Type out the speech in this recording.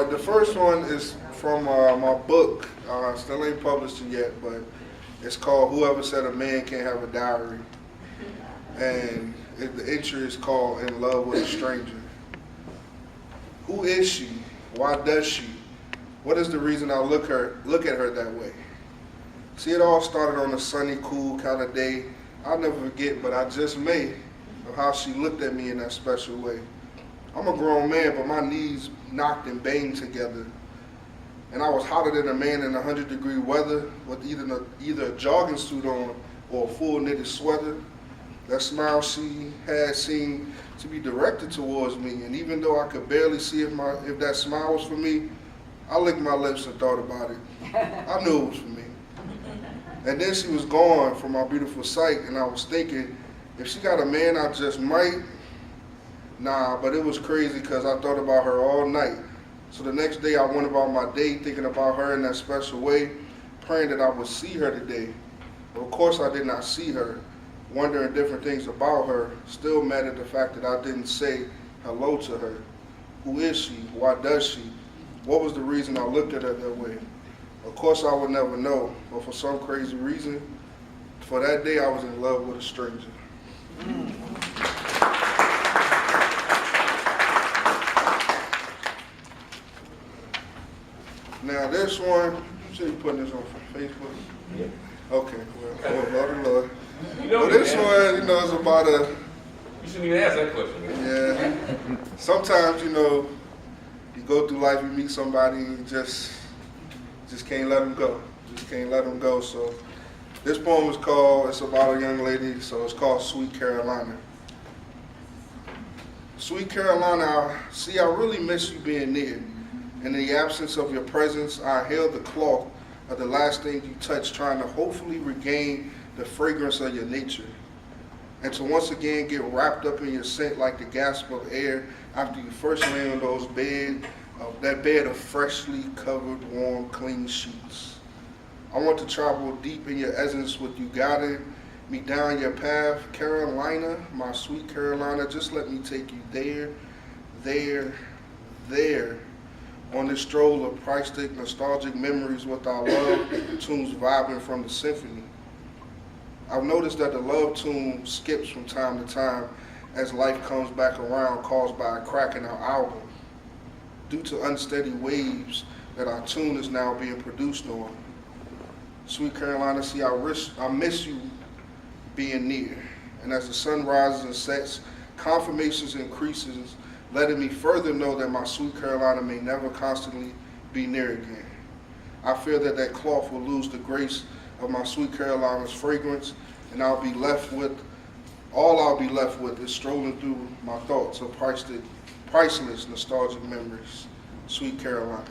The first one is from my book. Still ain't published it yet, but it's called Whoever Said a Man Can't Have a Diary. And the entry is called In Love with a Stranger. Who is she? Why does she? What is the reason I look at her that way? See, it all started on a sunny, cool kind of day. I'll never forget, but I just may, of how she looked at me in that special way. I'm a grown man, but my knees knocked and banged together. And I was hotter than a man in 100-degree weather with either a jogging suit on or a full knitted sweater. That smile she had seemed to be directed towards me, and even though I could barely see if that smile was for me, I licked my lips and thought about it. I knew it was for me. And then she was gone from my beautiful sight, and I was thinking, if she got a man, I just might. Nah, but it was crazy because I thought about her all night. So the next day I went about my day thinking about her in that special way, praying that I would see her today. But of course I did not see her, wondering different things about her, still mad at the fact that I didn't say hello to her. Who is she? Why does she? What was the reason I looked at her that way? Of course I would never know, but for some crazy reason, for that day I was in love with a stranger. Now this one, should you putting this on Facebook? Yeah. Okay, well, Lord. You know, Well, this one, is about you shouldn't even ask that question, man. yeah. Sometimes, you go through life, you meet somebody, and you just can't let them go. Just can't let them go. So this poem is it's about a young lady, so it's called Sweet Carolina. Sweet Carolina, see, I really miss you being near. In the absence of your presence, I held the cloth of the last thing you touched, trying to hopefully regain the fragrance of your nature. And to once again get wrapped up in your scent like the gasp of air after you first lay on that bed of freshly covered, warm, clean sheets. I want to travel deep in your essence with you, guiding me down your path. Carolina, my sweet Carolina, just let me take you there, on this stroll of priceless, nostalgic memories with our love tunes vibing from the symphony. I've noticed that the love tune skips from time to time as life comes back around, caused by a crack in our album, due to unsteady waves that our tune is now being produced on. Sweet Carolina, see, I miss you being near. And as the sun rises and sets, confirmations increases, letting me further know that my sweet Carolina may never constantly be near again. I fear that cloth will lose the grace of my sweet Carolina's fragrance, and all I'll be left with is strolling through my thoughts of priceless nostalgic memories. Sweet Carolina.